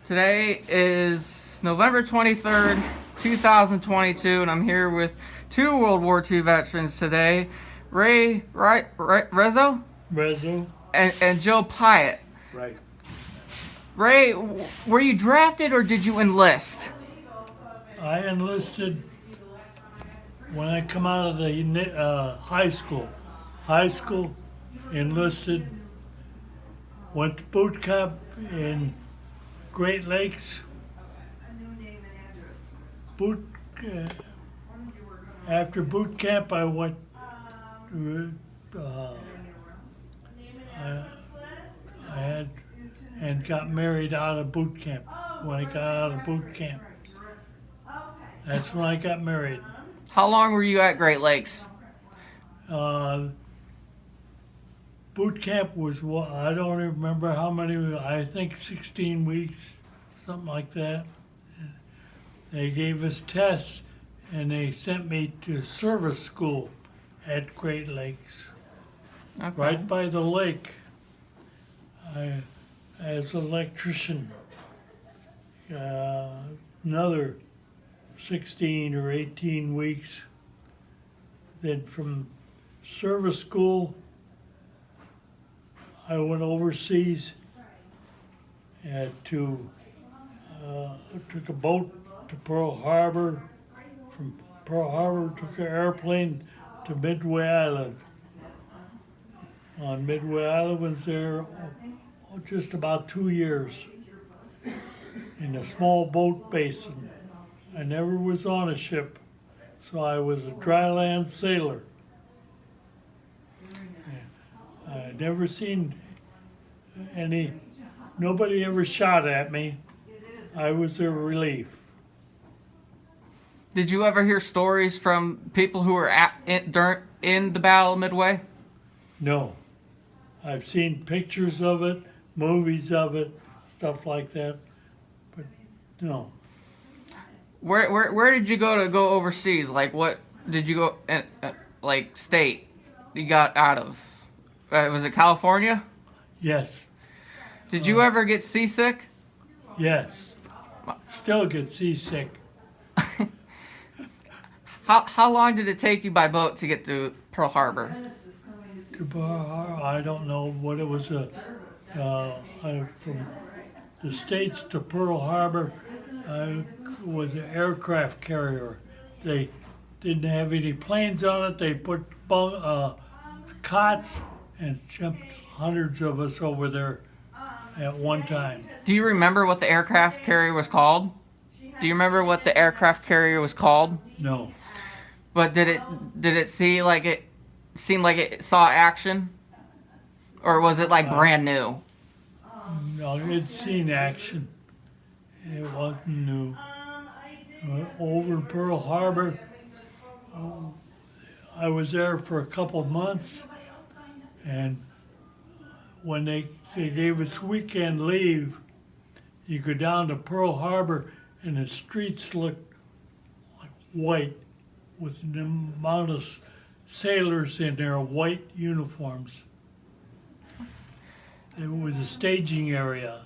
Today is November 23rd, 2022, and I'm here with two World War II veterans today, Hrezo? Hrezo. And Joe Piette. Right. Ray, were you drafted or did you enlist? I enlisted when I come out of the high school. High school, enlisted, went to boot camp in Great Lakes. After boot camp, I went to, I had and got married out of boot camp. When I got out of boot camp, that's when I got married. How long were you at Great Lakes? Boot camp was, I don't remember how many, I think 16 weeks, something like that. They gave us tests and they sent me to service school at Great Lakes, Okay. right by the lake. As an electrician, another 16 or 18 weeks. Then from service school, I went overseas and took a boat to Pearl Harbor. From Pearl Harbor, took an airplane to Midway Island. On Midway Island, was there just about 2 years in a small boat basin. I never was on a ship, so I was a dry land sailor. I never seen nobody ever shot at me. I was a relief. Did you ever hear stories from people who were in the Battle of Midway? No. I've seen pictures of it, movies of it, stuff like that, but no. Where did you go overseas? Like, what did you go like state you got out of? Was it California? Yes. Did you ever get seasick? Yes. Still get seasick. How long did it take you by boat to get to Pearl Harbor? To Pearl Harbor, I don't know what it was. From the States to Pearl Harbor, was an aircraft carrier. They didn't have any planes on it. They put cots and jumped hundreds of us over there at one time. Do you remember what the aircraft carrier was called? Do you remember what the aircraft carrier was called? No. But did it seem like it saw action? Or was it like brand new? No, it'd seen action. It wasn't new. Over in Pearl Harbor, I was there for a couple of months, and when they gave us weekend leave, you go down to Pearl Harbor and the streets looked like white with the amount of sailors in their white uniforms. It was a staging area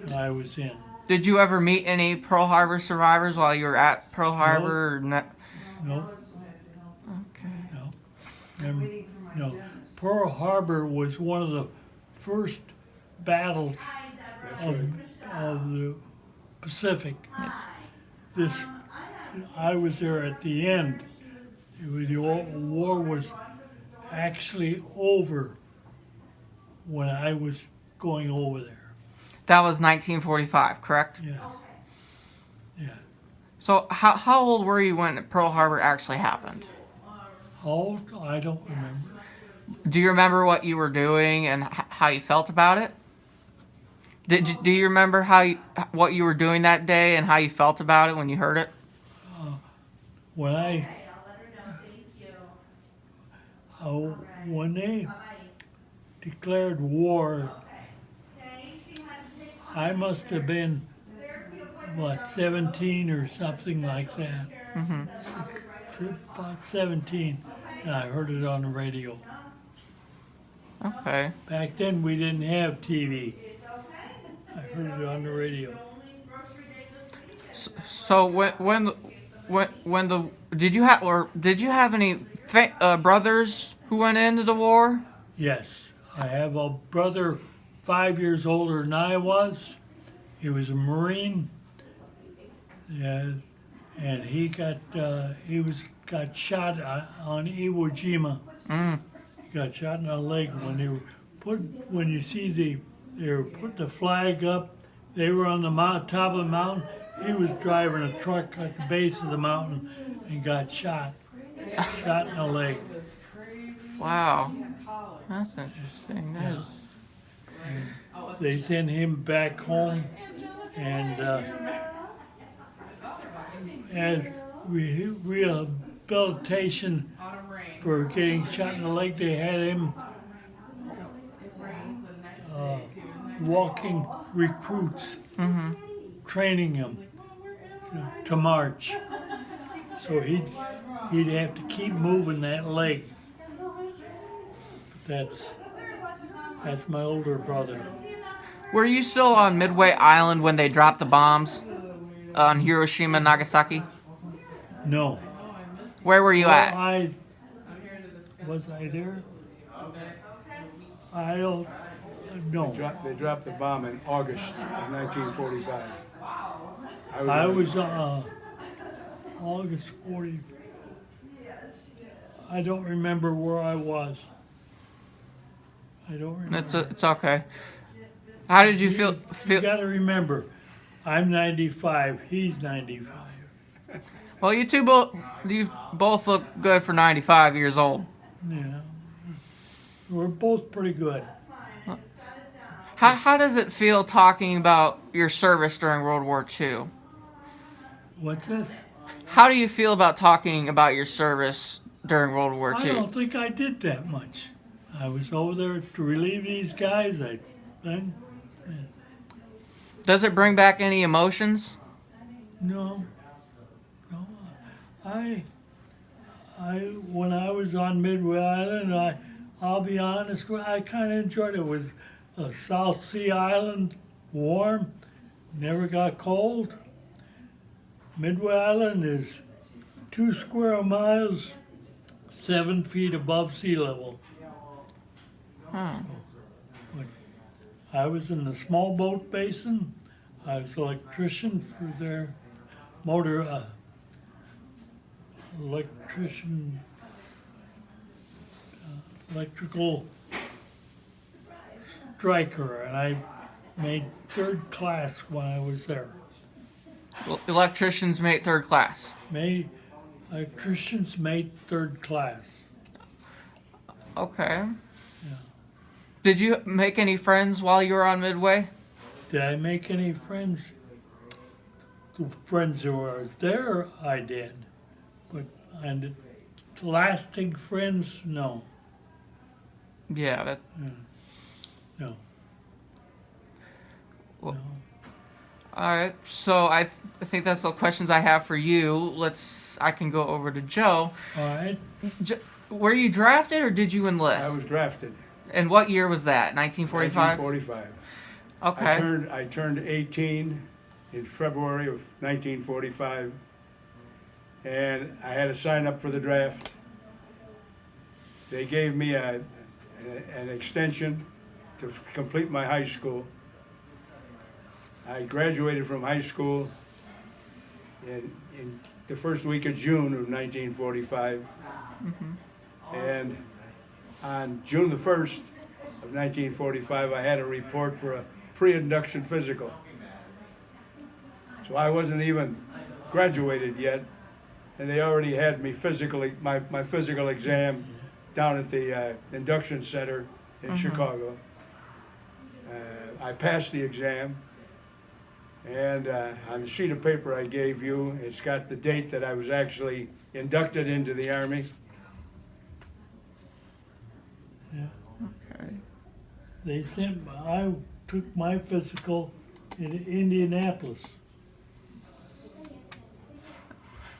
that I was in. Did you ever meet any Pearl Harbor survivors while you were at Pearl Harbor? No. Okay. No. Pearl Harbor was one of the first battles of the Pacific. I was there at the end. The war was actually over when I was going over there. That was 1945, correct? Yeah. Yeah. So how old were you when Pearl Harbor actually happened? How old? I don't remember. Do you remember what you were doing and how you felt about it? Do you remember what you were doing that day and how you felt about it when you heard it? When they declared war, I must have been, 17 or something like that. Mm-hmm. About 17, and I heard it on the radio. Okay. Back then, we didn't have TV. heard it on the radio. So when the did you have any brothers who went into the war? Yes, I have a brother 5 years older than I was. He was a Marine. Yeah, and he got shot on Iwo Jima. Mm. He got shot in the leg when they were putting the flag up. They were on the top of the mountain. He was driving a truck at the base of the mountain and got shot in the leg. Wow, that's interesting. Yeah. They sent him back home, and as rehabilitation for getting shot in the leg, they had him walking recruits, Mm-hmm. training them to march. So he'd have to keep moving that leg. That's my older brother. Were you still on Midway Island when they dropped the bombs on Hiroshima and Nagasaki? No. Where were you at? Was I there? I don't know. They dropped the bomb in August of 1945. I was August 40. I don't remember where I was. I don't remember. It's okay. How did you feel? You got to remember, I'm 95. He's 95. Well, you both look good for 95 years old. Yeah, we're both pretty good. How does it feel talking about your service during World War II? What's this? How do you feel about talking about your service during World War I II? don't think I did that much. I was over there to relieve these guys. Does it bring back any emotions? No. When I was on Midway Island, I'll be honest, I kind of enjoyed it. It was a South Sea island, warm, never got cold. Midway Island is 2 square miles, 7 feet above sea level. I was in the small boat basin. I was electrician for their electrical striker, and I made 3rd class when I was there. Electricians mate 3rd class. Electricians made 3rd class. Okay. Did you make any friends while you were on Midway? Did I make any friends? The friends who were there, I did. But lasting friends, no. Yeah. No. Well, No. all right. So I think that's all the questions I have for you. I can go over to Joe. All right. Were you drafted or did you enlist? I was drafted. And what year was that? 1945? 1945. Okay. I turned 18 in February of 1945, and I had to sign up for the draft. They gave me an extension to complete my high school. I graduated from high school in the first week of June of 1945, and on June the 1st of 1945, I had a report for a pre-induction physical. So I wasn't even graduated yet, and they already had me my physical exam down at the induction center in Chicago. I passed the exam, and on the sheet of paper I gave you, it's got the date that I was actually inducted into the Army. Okay. I took my physical in Indianapolis.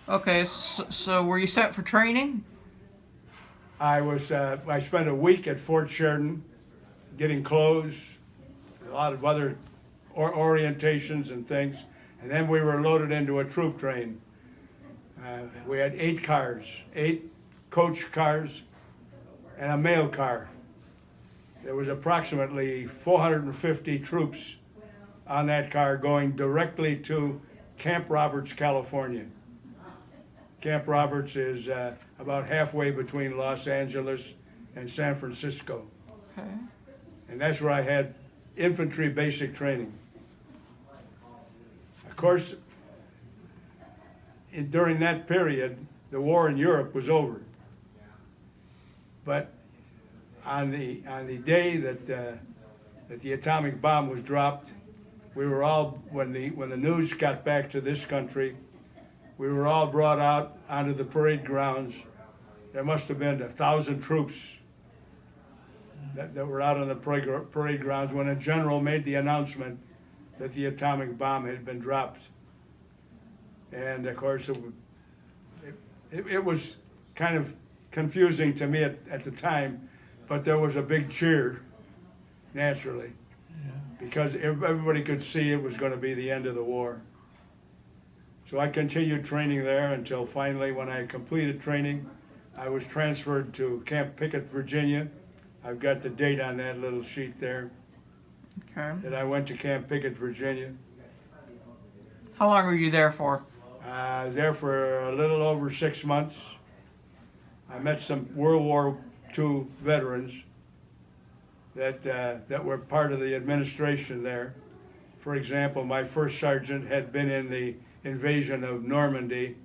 Okay, so were you sent for training? I spent a week at Fort Sheridan getting clothes, a lot of other orientations and things. And then we were loaded into a troop train. We had 8 cars, 8 coach cars, and a mail car. There was approximately 450 troops on that car going directly to Camp Roberts, California. Camp Roberts is about halfway between Los Angeles and San Francisco. Okay. And that's where I had infantry basic training. Of course, during that period, the war in Europe was over. But on the day that the atomic bomb was dropped, we were all, when the news got back to this country, we were all brought out onto the parade grounds. There must have been 1,000 troops that were out on the parade grounds when a general made the announcement that the atomic bomb had been dropped. And of course, it was kind of confusing to me at the time, but there was a big cheer, naturally, because everybody could see it was going to be the end of the war. So I continued training there until finally, when I completed training, I was transferred to Camp Piette, Virginia. I've got the date on that little sheet there. Okay. That I went to Camp Piette, Virginia. How long were you there for? I was there for a little over 6 months. I met some World War II veterans that were part of the administration there. For example, my first sergeant had been in the invasion of Normandy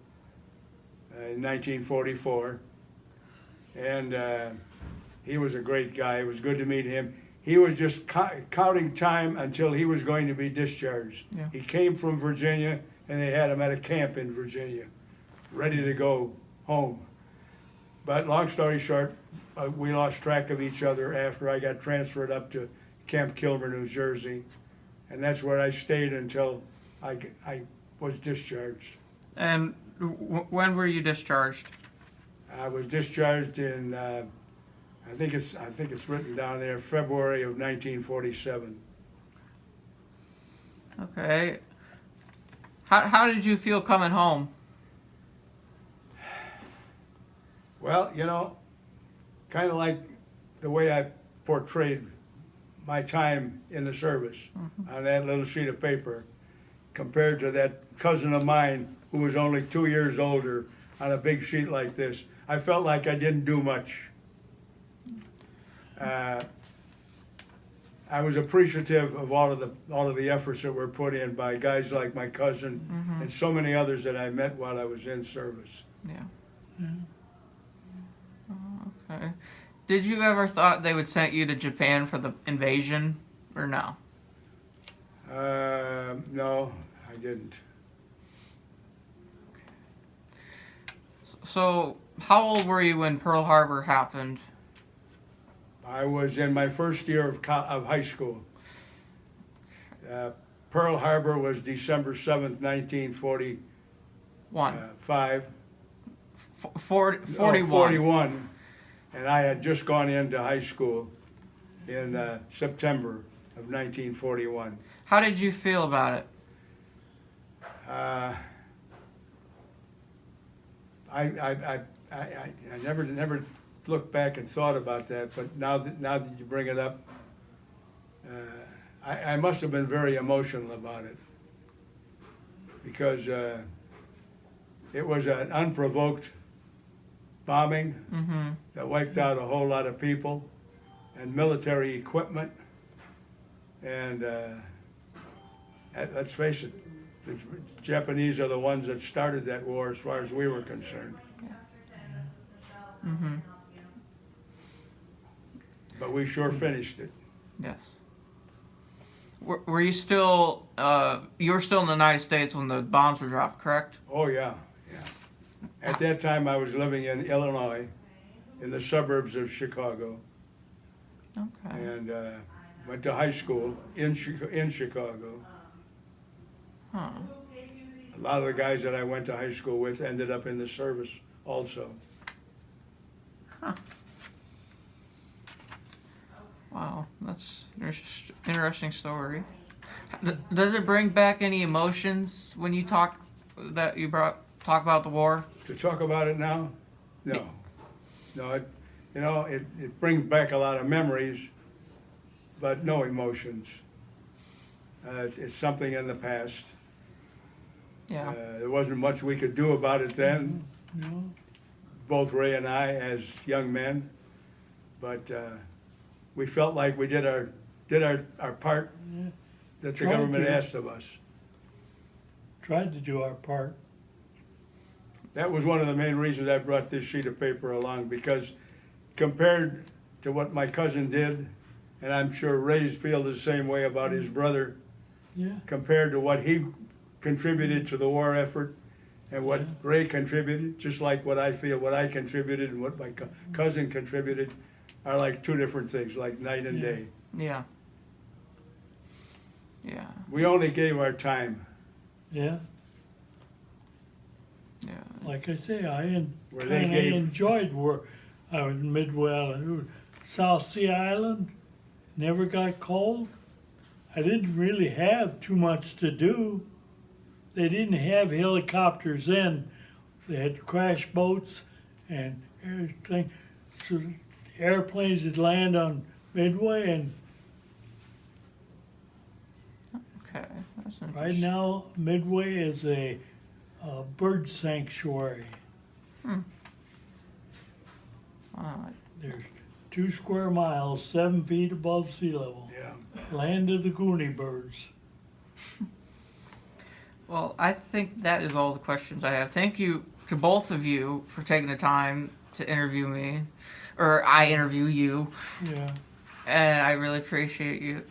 in 1944, and he was a great guy. It was good to meet him. He was just counting time until he was going to be discharged. Yeah. He came from Virginia, and they had him at a camp in Virginia, ready to go home. But long story short, we lost track of each other after I got transferred up to Camp Kilmer, New Jersey, and that's where I stayed until I was discharged. And when were you discharged? I was discharged in, I think it's written down there, February of 1947. Okay. How did you feel coming home? Well, you know, kind of like the way I portrayed my time in the service on that little sheet of paper, compared to that cousin of mine who was only 2 years older on a big sheet like this. I felt like I didn't do much. I was appreciative of all of the efforts that were put in by guys like my cousin and so many others that I met while I was in service. Yeah. Okay. Did you ever thought they would send you to Japan for the invasion, or no? No, I didn't. So, how old were you when Pearl Harbor happened? I was in my first year of high school. Pearl Harbor was December 7th, 1945. 41. 41. And I had just gone into high school in September of 1941. How did you feel about it? I never looked back and thought about that, but now that you bring it up, I must have been very emotional about it, because it was an unprovoked bombing that wiped out a whole lot of people and military equipment, and let's face it, the Japanese are the ones that started that war as far as we were concerned. But we sure finished it. Yes. Were you still, you were still in the United States when the bombs were dropped, correct? Oh, yeah, yeah. At that time, I was living in Illinois, in the suburbs of Chicago. Okay. And went to high school in Chicago. Huh. A lot of the guys that I went to high school with ended up in the service also. Huh. Wow, that's an interesting story. Does it bring back any emotions when you talk about the war? To talk about it now, no. No, it brings back a lot of memories, but no emotions. It's something in the past. Yeah. There wasn't much we could do about it then, No. both Ray and I as young men, but we felt like we did our part Yeah. that the Tried government to. asked of us. Tried to do our part. That was one of the main reasons I brought this sheet of paper along, because compared to what my cousin did, and I'm sure Ray's feels the same way about his brother, Yeah. compared to what he contributed to the war effort and what Yeah. Ray contributed, just like what I feel, what I contributed and what my cousin contributed are like two different things, like night and Yeah. day. Yeah. Yeah. We only gave our time. Yeah. Yeah. Like I say, I Where they kind of gave- enjoyed where I was in Midway, South Sea Island. Never got cold. I didn't really have too much to do. They didn't have helicopters then. They had crash boats and everything. So airplanes would land on Midway, and Okay. That's right interesting. now Midway is a bird sanctuary. Wow. There's 2 square miles, 7 feet above sea level. Yeah. Land of the Goonie birds. Well, I think that is all the questions I have. Thank you to both of you for taking the time to interview me, or I interview you, Yeah. and I really appreciate you